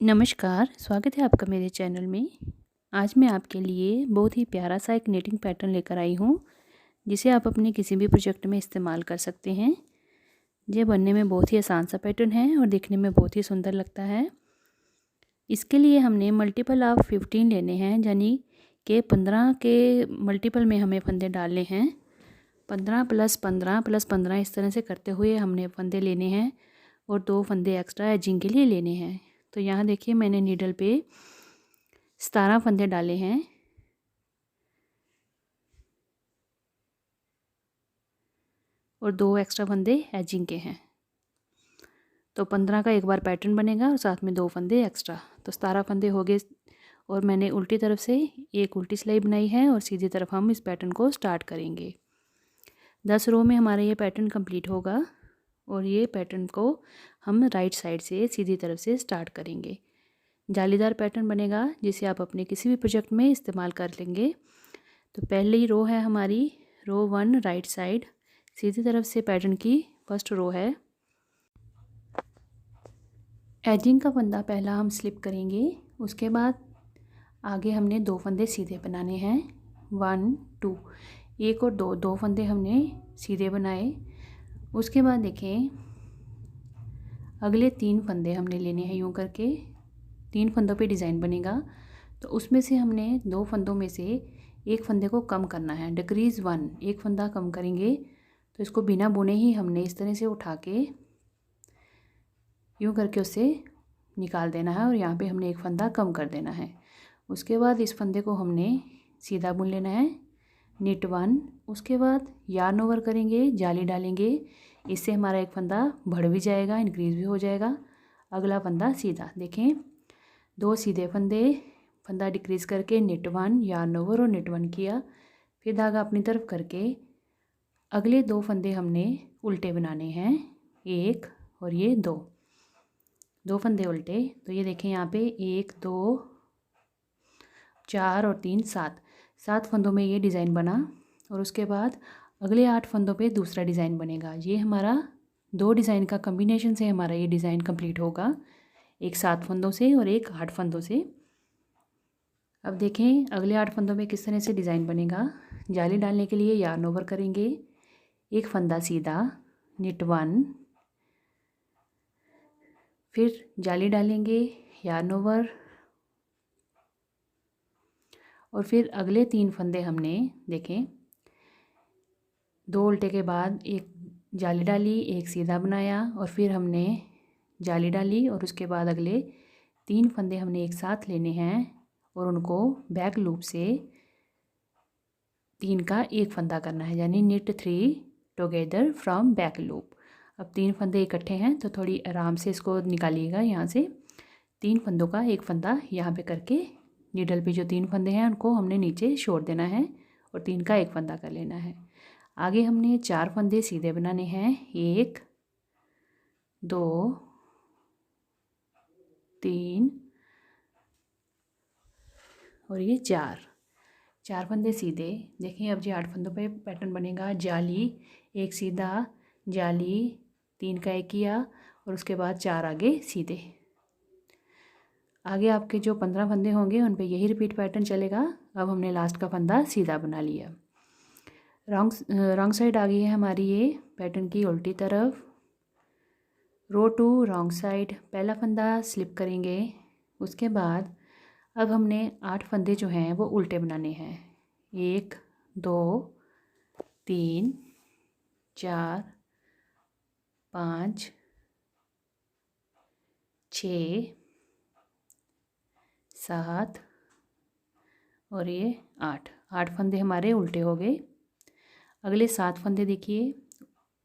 नमस्कार, स्वागत है आपका मेरे चैनल में। आज मैं आपके लिए बहुत ही प्यारा सा एक निटिंग पैटर्न लेकर आई हूँ, जिसे आप अपने किसी भी प्रोजेक्ट में इस्तेमाल कर सकते हैं। ये बनने में बहुत ही आसान सा पैटर्न है और दिखने में बहुत ही सुंदर लगता है। इसके लिए हमने मल्टीपल ऑफ 15 लेने हैं, यानी कि 15 के मल्टीपल में हमें फंदे डालने हैं। 15 + 15 + 15 इस तरह से करते हुए हमने फंदे लेने हैं और 2 फंदे एक्स्ट्रा एजिंग के लिए लेने हैं। तो यहाँ देखिए मैंने नीडल पे 17 फंदे डाले हैं और 2 एक्स्ट्रा फंदे एजिंग के हैं। तो 15 का एक बार पैटर्न बनेगा और साथ में 2 फंदे एक्स्ट्रा, तो 17 फंदे हो गए। और मैंने उल्टी तरफ से एक उल्टी सिलाई बनाई है और सीधी तरफ हम इस पैटर्न को स्टार्ट करेंगे। 10 रो में हमारा ये पैटर्न कंप्लीट होगा और ये पैटर्न को हम राइट साइड से सीधी तरफ से स्टार्ट करेंगे। जालीदार पैटर्न बनेगा जिसे आप अपने किसी भी प्रोजेक्ट में इस्तेमाल कर लेंगे। तो पहली रो है हमारी रो 1 राइट साइड, सीधी तरफ से पैटर्न की फर्स्ट रो है। एजिंग का फंदा पहला हम स्लिप करेंगे, उसके बाद आगे हमने 2 फंदे सीधे बनाने हैं। 1 2 एक और 2 फंदे हमने सीधे बनाए। उसके बाद देखें अगले 3 फंदे हमने लेने हैं, यूँ करके 3 फंदों पे डिज़ाइन बनेगा। तो उसमें से हमने 2 फंदों में से एक फंदे को कम करना है, डिक्रीज़ 1, एक फंदा कम करेंगे। तो इसको बिना बुने ही हमने इस तरह से उठा के यूँ करके उसे निकाल देना है और यहाँ पे हमने एक फंदा कम कर देना है। उसके बाद इस फंदे को हमने सीधा बुन लेना है, निट 1। उसके बाद यार्न ओवर करेंगे, जाली डालेंगे, इससे हमारा एक फंदा बढ़ भी जाएगा, इंक्रीज़ भी हो जाएगा। अगला फंदा सीधा, देखें 2 सीधे फंदे, फंदा डिक्रीज़ करके निट 1, यार्न ओवर और निट 1 किया। फिर धागा अपनी तरफ करके अगले 2 फंदे हमने उल्टे बनाने हैं, एक और ये 2 फंदे उल्टे। तो ये देखें यहाँ पे 1 2 4 और 3 7 फंदों में ये डिज़ाइन बना। और उसके बाद अगले 8 फंदों पे दूसरा डिज़ाइन बनेगा। ये हमारा 2 डिज़ाइन का कम्बिनेशन से हमारा ये डिज़ाइन कंप्लीट होगा, एक 7 फंदों से और एक 8 फंदों से। अब देखें अगले 8 फंदों में किस तरह से डिज़ाइन बनेगा। जाली डालने के लिए यार्न ओवर करेंगे, एक फंदा सीधा, निट 1, फिर जाली डालेंगे, यार्न ओवर, और फिर अगले 3 फंदे हमने देखें 2 उल्टे के बाद एक जाली डाली, एक सीधा बनाया और फिर हमने जाली डाली और उसके बाद अगले 3 फंदे हमने एक साथ लेने हैं और उनको बैक लूप से 3 का एक फंदा करना है, यानी knit 3 together from back loop. अब 3 फंदे इकट्ठे हैं तो थोड़ी आराम से इसको निकालिएगा। यहाँ से 3 फंदों का एक फंदा यहाँ पे करके नीडल पे जो 3 फंदे हैं उनको हमने नीचे छोड़ देना है और 3 का एक फंदा कर लेना है। आगे हमने 4 फंदे सीधे बनाने हैं, 1 2 3 और ये 4 फंदे सीधे। देखिए अब ये 8 फंदों पे पैटर्न बनेगा। जाली, एक सीधा, जाली, 3 का एक किया और उसके बाद 4 आगे सीधे। आगे आपके जो 15 फंदे होंगे उन पे यही रिपीट पैटर्न चलेगा। अब हमने लास्ट का फंदा सीधा बना लिया। रॉन्ग साइड आ गई है हमारी ये पैटर्न की उल्टी तरफ। रो 2 रॉन्ग साइड, पहला फंदा स्लिप करेंगे। उसके बाद अब हमने 8 फंदे जो हैं वो उल्टे बनाने हैं, 1 2 3 4 5 6 7 और ये 8 फंदे हमारे उल्टे हो गए। अगले 7 फंदे देखिए,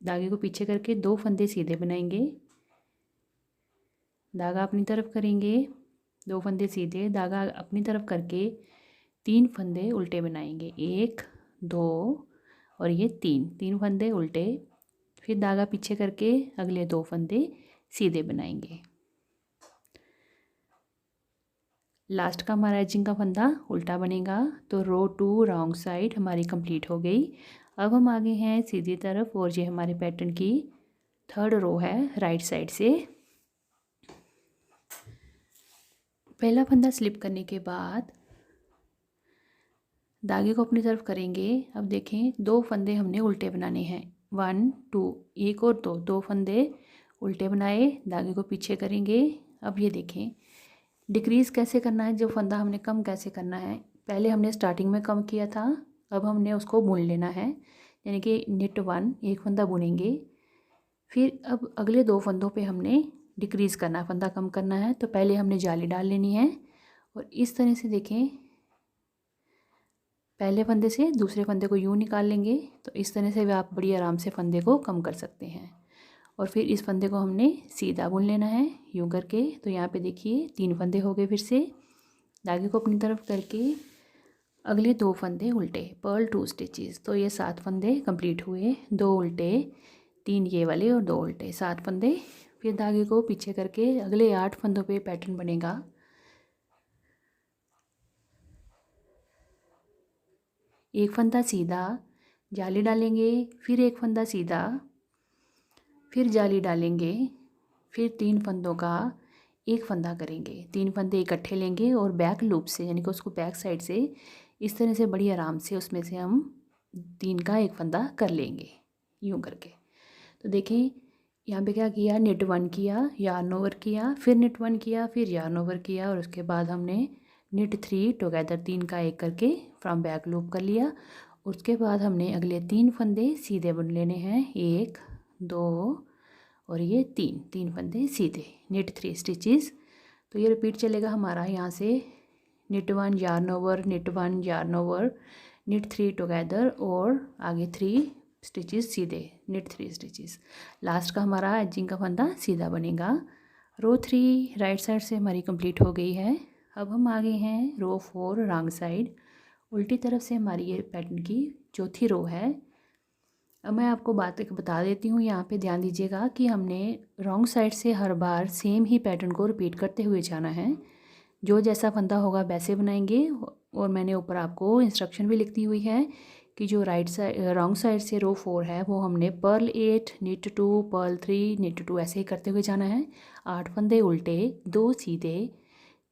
धागे को पीछे करके 2 फंदे सीधे बनाएंगे, धागा अपनी तरफ करेंगे, 2 फंदे सीधे, धागा अपनी तरफ करके 3 फंदे उल्टे बनाएंगे, 1 2 और ये 3 फंदे उल्टे। फिर धागा पीछे करके अगले 2 फंदे सीधे बनाएंगे। लास्ट का हमारा एजिंग का फंदा उल्टा बनेगा। तो रो 2 रॉन्ग साइड हमारी कंप्लीट हो गई। अब हम आगे हैं सीधी तरफ और ये हमारे पैटर्न की 3rd रो है राइट साइड से। पहला फंदा स्लिप करने के बाद धागे को अपनी तरफ करेंगे। अब देखें 2 फंदे हमने उल्टे बनाने हैं, 1 2, एक और दो फंदे उल्टे बनाए, धागे को पीछे करेंगे। अब ये देखें डिक्रीज़ कैसे करना है, जो फंदा हमने कम कैसे करना है। पहले हमने स्टार्टिंग में कम किया था, अब हमने उसको बुन लेना है, यानी कि निट 1 एक फंदा बुनेंगे। फिर अब अगले 2 फंदों पे हमने डिक्रीज़ करना, फंदा कम करना है। तो पहले हमने जाली डाल लेनी है और इस तरह से देखें पहले फंदे से दूसरे फंदे को यूँ निकाल लेंगे। तो इस तरह से भी आप बड़ी आराम से फंदे को कम कर सकते हैं। और फिर इस फंदे को हमने सीधा बुन लेना है यूँ करके। तो यहाँ पे देखिए 3 फंदे हो गए। फिर से धागे को अपनी तरफ करके अगले 2 फंदे उल्टे, पर्ल 2 स्टिचेस। तो ये 7 फंदे कंप्लीट हुए, 2 उल्टे, 3 ये वाले और 2 उल्टे, 7 फंदे। फिर धागे को पीछे करके अगले 8 फंदों पे पैटर्न बनेगा। एक फंदा सीधा, जाली डालेंगे, फिर एक फंदा सीधा, फिर जाली डालेंगे, फिर 3 फंदों का एक फंदा करेंगे। 3 फंदे इकट्ठे लेंगे और बैक लूप से, यानी कि उसको बैक साइड से इस तरह से बड़ी आराम से उसमें से हम 3 का एक फंदा कर लेंगे यूँ करके। तो देखें यहाँ पे क्या किया, निट 1 किया, यार्न ओवर किया, फिर निट 1 किया, फिर यार्न ओवर किया और उसके बाद हमने निट 3 टुगेदर 3 का एक करके फ्रॉम बैक लूप कर लिया। उसके बाद हमने अगले 3 फंदे सीधे बुन लेने हैं, 1 2 और ये 3 फंदे सीधे, निट 3 स्टिचेस। तो ये रिपीट चलेगा हमारा यहाँ से knit 1 yarn over, knit 1 yarn over, knit 3 together और आगे 3 स्टिचेस सीधे, निट 3 स्टिचेस। लास्ट का हमारा एजिंग का फंदा सीधा बनेगा। रो 3 राइट साइड से हमारी कंप्लीट हो गई है। अब हम आगे हैं रो 4 रॉन्ग साइड, उल्टी तरफ से हमारी ये पैटर्न की चौथी रो है। अब मैं आपको बात एक बता देती हूँ, यहाँ पे ध्यान दीजिएगा कि हमने रॉन्ग साइड से हर बार सेम ही पैटर्न को रिपीट करते हुए जाना है। जो जैसा फंदा होगा वैसे बनाएंगे। और मैंने ऊपर आपको इंस्ट्रक्शन भी लिखी हुई है कि जो राइट साइड रॉन्ग साइड से रो 4 है वो हमने पर्ल 8 निट 2 पर्ल 3 निट 2 ऐसे ही करते हुए जाना है। 8 फंदे उल्टे, 2 सीधे,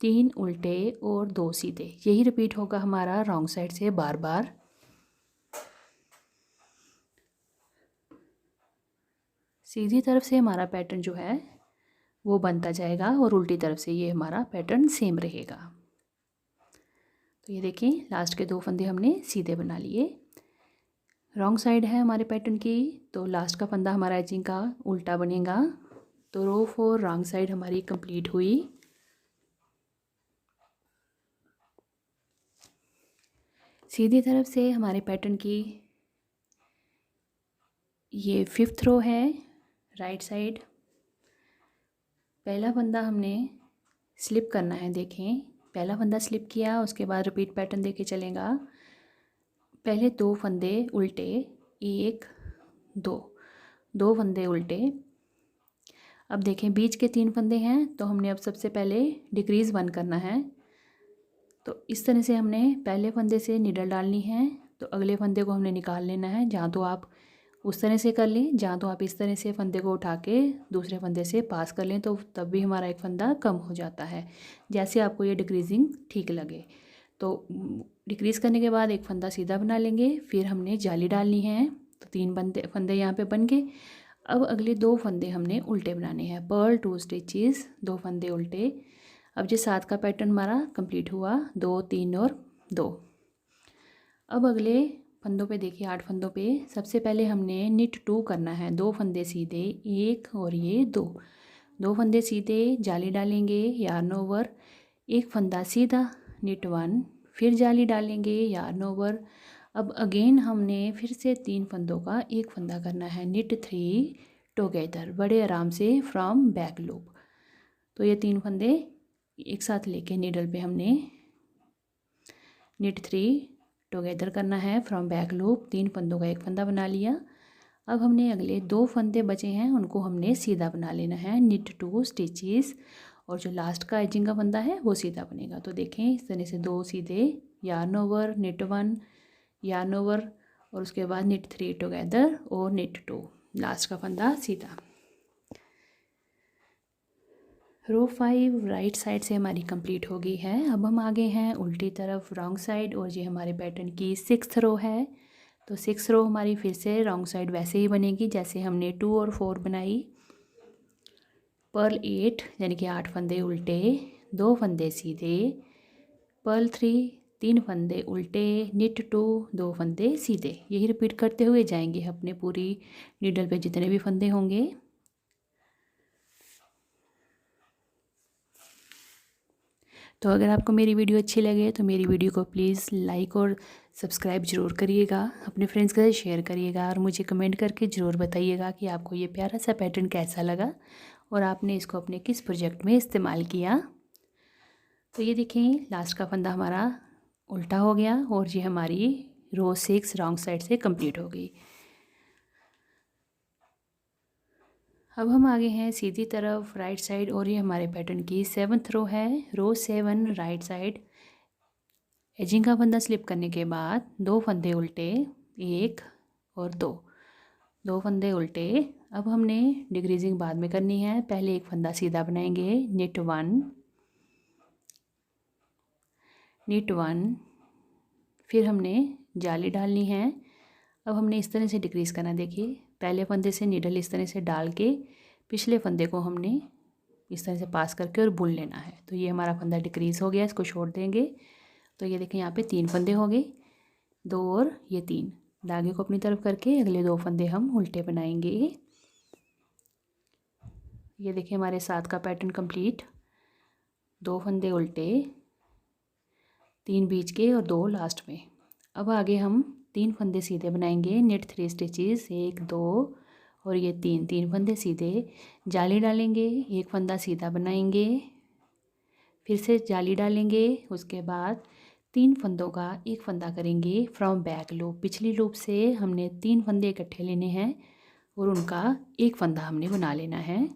3 उल्टे और 2 सीधे, यही रिपीट होगा हमारा रॉन्ग साइड से बार बार। सीधी तरफ से हमारा पैटर्न जो है वो बनता जाएगा और उल्टी तरफ से ये हमारा पैटर्न सेम रहेगा। तो ये देखिए लास्ट के 2 फंदे हमने सीधे बना लिए। रॉन्ग साइड है हमारे पैटर्न की, तो लास्ट का फंदा हमारा एजिंग का उल्टा बनेगा। तो रो 4 रॉन्ग साइड हमारी कंप्लीट हुई। सीधी तरफ से हमारे पैटर्न की ये 5th रो है राइट साइड। पहला फंदा हमने स्लिप करना है, देखें पहला फंदा स्लिप किया, उसके बाद रिपीट पैटर्न देके चलेगा। पहले 2 फंदे उल्टे, 1 2 फंदे उल्टे। अब देखें बीच के 3 फंदे हैं, तो हमने अब सबसे पहले डिक्रीज़ 1 करना है। तो इस तरह से हमने पहले फंदे से नीडल डालनी है, तो अगले फंदे को हमने निकाल लेना है। जहाँ तो आप उस तरह से कर लें, जहाँ तो आप इस तरह से फंदे को उठा के दूसरे फंदे से पास कर लें, तो तब भी हमारा एक फंदा कम हो जाता है, जैसे आपको ये डिक्रीजिंग ठीक लगे। तो डिक्रीज़ करने के बाद एक फंदा सीधा बना लेंगे, फिर हमने जाली डालनी है। तो 3 फंदे यहाँ पे बन गए। अब अगले 2 फंदे हमने उल्टे बनाने हैं, पर्ल 2 स्टिचेस, 2 फंदे उल्टे। अब जो 7 का पैटर्न हमारा कंप्लीट हुआ, 2 3 और 2। अब अगले फंदों पे देखिए 8 फंदों पे सबसे पहले हमने निट 2 करना है, 2 फंदे सीधे, 1 और ये 2 फंदे सीधे, जाली डालेंगे, यार्न ओवर, एक फंदा सीधा, निट 1, फिर जाली डालेंगे, यार्न ओवर। अब अगेन हमने फिर से 3 फंदों का एक फंदा करना है, निट 3 टुगेदर, बड़े आराम से फ्रॉम बैक लूप। तो ये 3 फंदे एक साथ लेके नीडल पे हमने निट 3 टुगेदर करना है फ्रॉम बैक लूप। 3 फंदों का एक फंदा बना लिया। अब हमने अगले 2 फंदे बचे हैं, उनको हमने सीधा बना लेना है, निट 2 स्टिचेस, और जो लास्ट का एजिंग का फंदा है वो सीधा बनेगा। तो देखें इस तरह से 2 सीधे, yarn over, knit 1, yarn over, और उसके बाद निट 3 टुगेदर और निट 2, लास्ट का फंदा सीधा। रो 5 राइट साइड से हमारी कंप्लीट हो गई है। अब हम आगे हैं उल्टी तरफ रॉन्ग साइड, और ये हमारे पैटर्न की 6th रो है। तो 6 रो हमारी फिर से रॉन्ग साइड वैसे ही बनेगी जैसे हमने 2 और 4 बनाई। पर्ल 8 यानी कि 8 फंदे उल्टे, 2 फंदे सीधे, पर्ल 3 3 फंदे उल्टे, निट 2 2 फंदे सीधे। यही रिपीट करते हुए जाएंगे अपने पूरी नीडल पे जितने भी फंदे होंगे। तो अगर आपको मेरी वीडियो अच्छी लगे तो मेरी वीडियो को प्लीज़ लाइक और सब्सक्राइब ज़रूर करिएगा, अपने फ्रेंड्स के साथ शेयर करिएगा, और मुझे कमेंट करके ज़रूर बताइएगा कि आपको ये प्यारा सा पैटर्न कैसा लगा और आपने इसको अपने किस प्रोजेक्ट में इस्तेमाल किया। तो ये देखें लास्ट का फंदा हमारा उल्टा हो गया और ये हमारी रो 6 रॉन्ग साइड से कंप्लीट हो गई। अब हम आगे हैं सीधी तरफ राइट साइड, और ये हमारे पैटर्न की 7th रो है। रो 7 राइट साइड, एजिंग का फंदा स्लिप करने के बाद 2 फंदे उल्टे, 1 और 2 फंदे उल्टे। अब हमने डिक्रीजिंग बाद में करनी है, पहले एक फंदा सीधा बनाएंगे, निट 1, फिर हमने जाली डालनी है। अब हमने इस तरह से डिक्रीज़ करना, देखिए पहले फंदे से नीडल इस तरह से डाल के पिछले फंदे को हमने इस तरह से पास करके और बुन लेना है। तो ये हमारा फंदा डिक्रीज़ हो गया, इसको छोड़ देंगे। तो ये देखें यहाँ पे 3 फंदे हो गए, 2 और ये 3। धागे को अपनी तरफ करके अगले 2 फंदे हम उल्टे बनाएंगे। ये देखिए हमारे 7 का पैटर्न कंप्लीट, 2 फंदे उल्टे, 3 बीच के और 2 लास्ट में। अब आगे हम 3 फंदे सीधे बनाएंगे, नेट 3 स्टिचेस, 1 2 और ये 3 फंदे सीधे, जाली डालेंगे, एक फंदा सीधा बनाएंगे, फिर से जाली डालेंगे, उसके बाद 3 फंदों का एक फंदा करेंगे फ्रॉम बैक लूप। पिछली लूप से हमने 3 फंदे इकट्ठे लेने हैं और उनका एक फंदा हमने बना लेना है।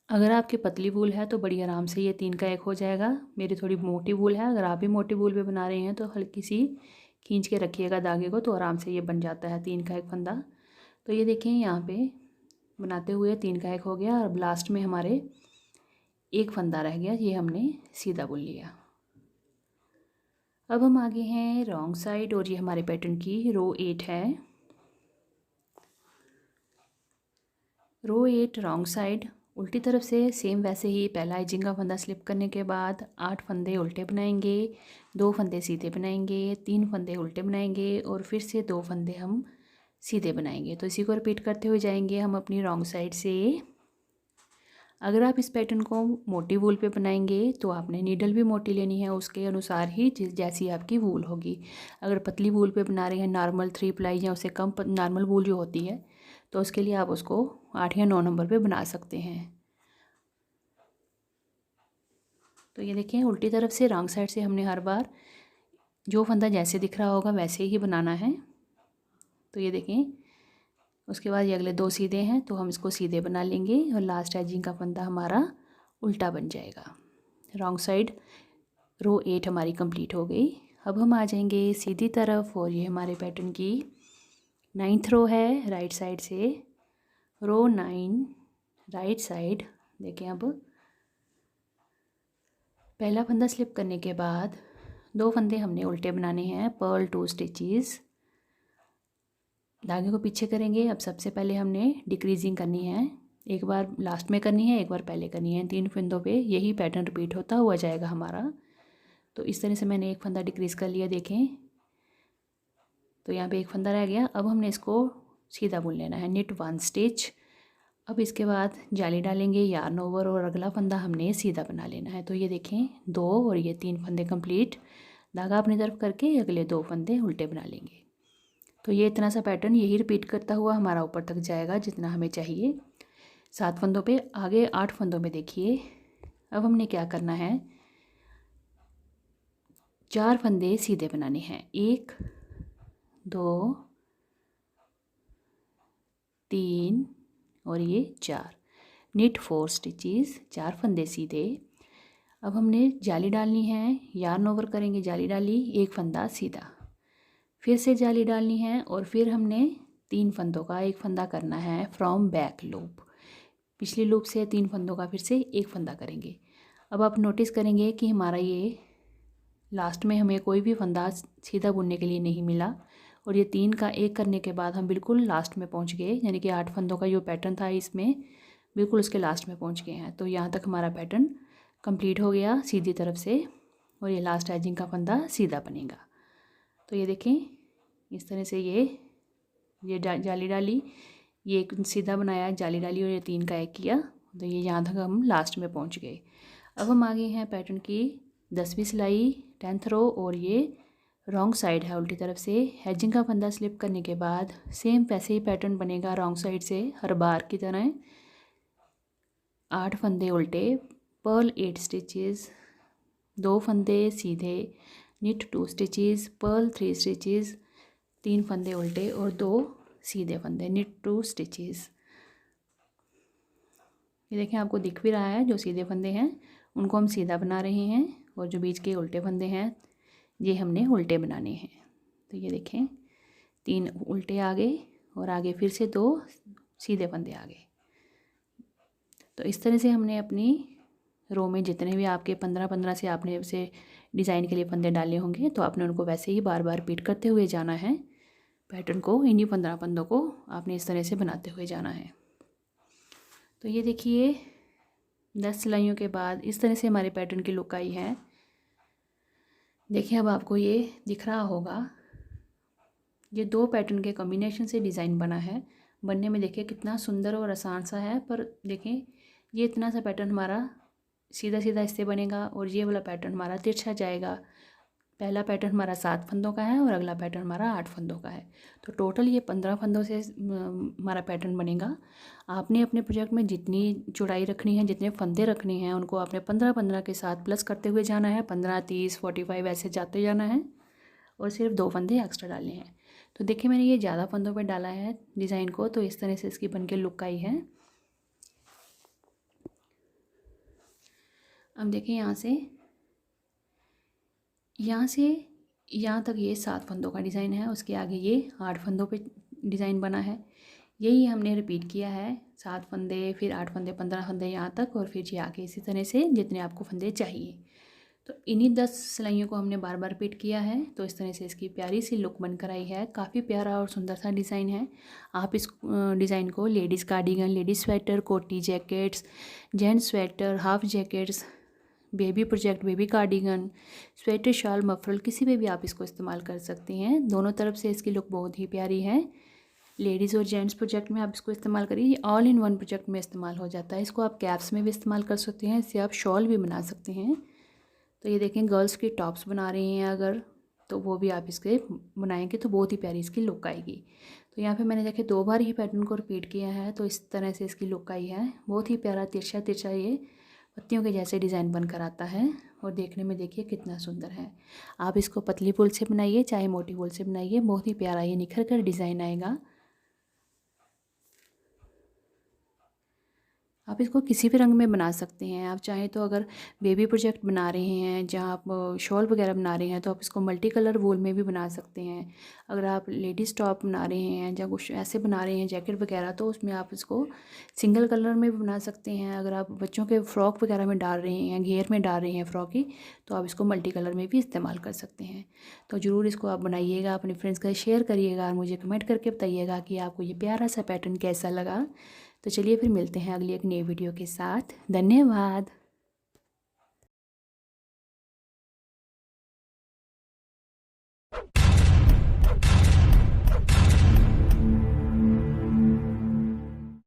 अगर आपकी पतली वूल है तो बड़ी आराम से ये 3 का एक हो जाएगा। मेरी थोड़ी मोटी वूल है, अगर आप भी मोटी वूल पे बना रहे हैं तो हल्की सी खींच के रखिएगा धागे को, तो आराम से ये बन जाता है 3 का एक फंदा। तो ये देखें यहाँ पे बनाते हुए 3 का एक हो गया, और लास्ट में हमारे एक फंदा रह गया, ये हमने सीधा बुन लिया। अब हम आगे हैं रॉन्ग साइड, और ये हमारे पैटर्न की रो 8 है। रो 8 रॉन्ग साइड, उल्टी तरफ से सेम वैसे ही पहला एजिंग का फंदा स्लिप करने के बाद 8 फंदे उल्टे बनाएंगे, 2 फंदे सीधे बनाएंगे, 3 फंदे उल्टे बनाएंगे और फिर से 2 फंदे हम सीधे बनाएंगे। तो इसी को रिपीट करते हुए जाएंगे हम अपनी रॉन्ग साइड से। अगर आप इस पैटर्न को मोटी वूल पे बनाएंगे तो आपने नीडल भी मोटी लेनी है, उसके अनुसार ही जैसी आपकी वूल होगी। अगर पतली वूल पे बना रहे हैं नॉर्मल 3 प्लाई या उससे कम नॉर्मल वूल जो होती है, तो उसके लिए आप उसको 8 या 9 नंबर पे बना सकते हैं। तो ये देखें उल्टी तरफ से रॉन्ग साइड से हमने हर बार जो फंदा जैसे दिख रहा होगा वैसे ही बनाना है। तो ये देखें उसके बाद ये अगले 2 सीधे हैं तो हम इसको सीधे बना लेंगे और लास्ट एजिंग का फंदा हमारा उल्टा बन जाएगा। रॉन्ग साइड रो 8 हमारी कंप्लीट हो गई। अब हम आ जाएंगे सीधी तरफ, और ये हमारे पैटर्न की 9th रो है राइट साइड से। रो 9 राइट साइड, देखें अब पहला फंदा स्लिप करने के बाद 2 फंदे हमने उल्टे बनाने हैं, पर्ल 2 स्टिचेस, धागे को पीछे करेंगे। अब सबसे पहले हमने डिक्रीजिंग करनी है, एक बार लास्ट में करनी है, एक बार पहले करनी है। 3 फंदों पे यही पैटर्न रिपीट होता हुआ जाएगा हमारा। तो इस तरह से मैंने एक फंदा डिक्रीज़ कर लिया, देखें तो यहाँ पे एक फंदा रह गया। अब हमने इसको सीधा बुन लेना है, निट 1 स्टिच। अब इसके बाद जाली डालेंगे, यार्न ओवर, और अगला फंदा हमने सीधा बना लेना है। तो ये देखें 2 और ये 3 फंदे कंप्लीट, धागा अपनी तरफ करके अगले 2 फंदे उल्टे बना लेंगे। तो ये इतना सा पैटर्न यही रिपीट करता हुआ हमारा ऊपर तक जाएगा जितना हमें चाहिए। 7 फंदों पे, आगे 8 फंदों में देखिए अब हमने क्या करना है, 4 फंदे सीधे बनाने हैं, 1 2 3 और ये 4, निट 4 स्टिचेस, 4 फंदे सीधे। अब हमने जाली डालनी है, यार्न ओवर करेंगे, जाली डाली, एक फंदा सीधा, फिर से जाली डालनी है और फिर हमने 3 फंदों का एक फंदा करना है फ्रॉम बैक लूप। पिछली लूप से 3 फंदों का फिर से एक फंदा करेंगे। अब आप नोटिस करेंगे कि हमारा ये लास्ट में हमें कोई भी फंदा सीधा बुनने के लिए नहीं मिला और ये 3 का एक करने के बाद हम बिल्कुल लास्ट में पहुंच गए, यानी कि 8 फंदों का जो पैटर्न था इसमें बिल्कुल उसके लास्ट में पहुंच गए हैं। तो यहाँ तक हमारा पैटर्न कंप्लीट हो गया सीधी तरफ से और ये लास्ट एजिंग का फंदा सीधा बनेगा। तो ये देखें, इस तरह से ये जाली डाली, ये एक सीधा बनाया, जाली डाली और ये 3 का एक किया, तो ये यहाँ तक हम लास्ट में पहुँच गए। अब हम आगे हैं पैटर्न की 10वीं सिलाई 10th रो और ये रॉन्ग साइड है उल्टी तरफ से। हैजिंग का फंदा स्लिप करने के बाद सेम वैसे ही पैटर्न बनेगा रॉन्ग साइड से हर बार की तरह। 8 फंदे उल्टे, पर्ल 8 स्टिचेस, 2 फंदे सीधे, निट 2 स्टिचेस, पर्ल 3 स्टिचेस, 3 फंदे उल्टे और 2 सीधे फंदे, निट 2 स्टिचेस। ये देखें, आपको दिख भी रहा है, जो सीधे फंदे हैं उनको हम सीधा बना रहे हैं और जो बीच के उल्टे फंदे हैं ये हमने उल्टे बनाने हैं। तो ये देखें, 3 उल्टे आ गए और आगे फिर से 2 सीधे फंदे आ गए। तो इस तरह से हमने अपनी रो में जितने भी आपके 15-15 से आपने उसे डिज़ाइन के लिए फंदे डाले होंगे तो आपने उनको वैसे ही बार बार रिपीट करते हुए जाना है। पैटर्न को इन्हीं 15 फंदों को आपने इस तरह से बनाते हुए जाना है। तो ये देखिए 10 सिलाइयों के बाद इस तरह से हमारे पैटर्न की लुक आई है। देखिए, अब आपको ये दिख रहा होगा, ये 2 पैटर्न के कॉम्बिनेशन से डिज़ाइन बना है। बनने में देखिए कितना सुंदर और आसान सा है, पर देखें ये इतना सा पैटर्न हमारा सीधा सीधा इससे बनेगा और ये वाला पैटर्न हमारा तिरछा जाएगा। पहला पैटर्न हमारा 7 फंदों का है और अगला पैटर्न हमारा 8 फंदों का है। तो टोटल ये 15 फंदों से हमारा पैटर्न बनेगा। आपने अपने प्रोजेक्ट में जितनी चौड़ाई रखनी है, जितने फंदे रखने हैं, उनको आपने 15-15 के साथ प्लस करते हुए जाना है। 15, 30, 45 ऐसे जाते जाना है और सिर्फ 2 फंदे एक्स्ट्रा डालने हैं। तो देखिए, मैंने ये ज़्यादा फंदों पर डाला है डिज़ाइन को, तो इस तरह से इसकी बन के लुक आई है। अब देखिए, यहाँ से यहाँ तक ये 7 फंदों का डिज़ाइन है, उसके आगे ये 8 फंदों पे डिज़ाइन बना है। यही हमने रिपीट किया है, 7 फंदे, फिर 8 फंदे, 15 फंदे यहाँ तक और फिर ये आगे इसी तरह से जितने आपको फंदे चाहिए। तो इन्हीं 10 सिलाइयों को हमने बार बार रिपीट किया है। तो इस तरह से इसकी प्यारी सी लुक बनकर आई है। काफ़ी प्यारा और सुंदर सा डिज़ाइन है। आप इस डिज़ाइन को लेडीज़ कार्डिगन, लेडीज़ स्वेटर, कोटी jackets, gents sweater, half jackets, baby project, baby cardigan, sweater, shawl, muffler, किसी पे भी आप इसको इस्तेमाल कर सकते हैं। दोनों तरफ से इसकी लुक बहुत ही प्यारी है। लेडीज़ और जेंट्स प्रोजेक्ट में आप इसको इस्तेमाल करिए। ये ऑल इन वन प्रोजेक्ट में इस्तेमाल हो जाता है। इसको आप कैप्स में भी इस्तेमाल कर सकते हैं, इससे आप शॉल भी बना सकते हैं। तो ये देखें, गर्ल्स की टॉप्स बना रहे हैं अगर, तो वो भी आप इसके बनाएंगे तो बहुत ही प्यारी इसकी लुक आएगी। तो यहाँ पे मैंने देखे 2 बार ही पैटर्न को रिपीट किया है, तो इस तरह से इसकी लुक आई है। बहुत ही प्यारा तिरछा तिरछा ये पत्तियों के जैसे डिज़ाइन बनकर आता है और देखने में देखिए कितना सुंदर है। आप इसको पतली वूल से बनाइए चाहे मोटी वूल से बनाइए, बहुत ही प्यारा ये निखर कर डिज़ाइन आएगा। आप इसको किसी भी रंग में बना सकते हैं। आप चाहें तो अगर बेबी प्रोजेक्ट बना रहे हैं जहाँ आप शॉल वगैरह बना रहे हैं तो आप इसको मल्टी कलर वूल में भी बना सकते हैं। अगर आप लेडीज़ टॉप बना रहे हैं या कुछ ऐसे बना रहे हैं जैकेट वगैरह, तो उसमें आप इसको सिंगल कलर में भी बना सकते हैं। अगर आप बच्चों के फ्रॉक वगैरह में डाल रहे हैं, घेर में डाल रहे हैं फ्रॉक की, तो आप इसको मल्टी कलर में भी इस्तेमाल कर सकते हैं। तो ज़रूर इसको आप बनाइएगा, अपने फ्रेंड्स का शेयर करिएगा और मुझे कमेंट करके बताइएगा कि आपको ये प्यारा सा पैटर्न कैसा लगा। तो चलिए फिर मिलते हैं अगली एक नई वीडियो के साथ। धन्यवाद।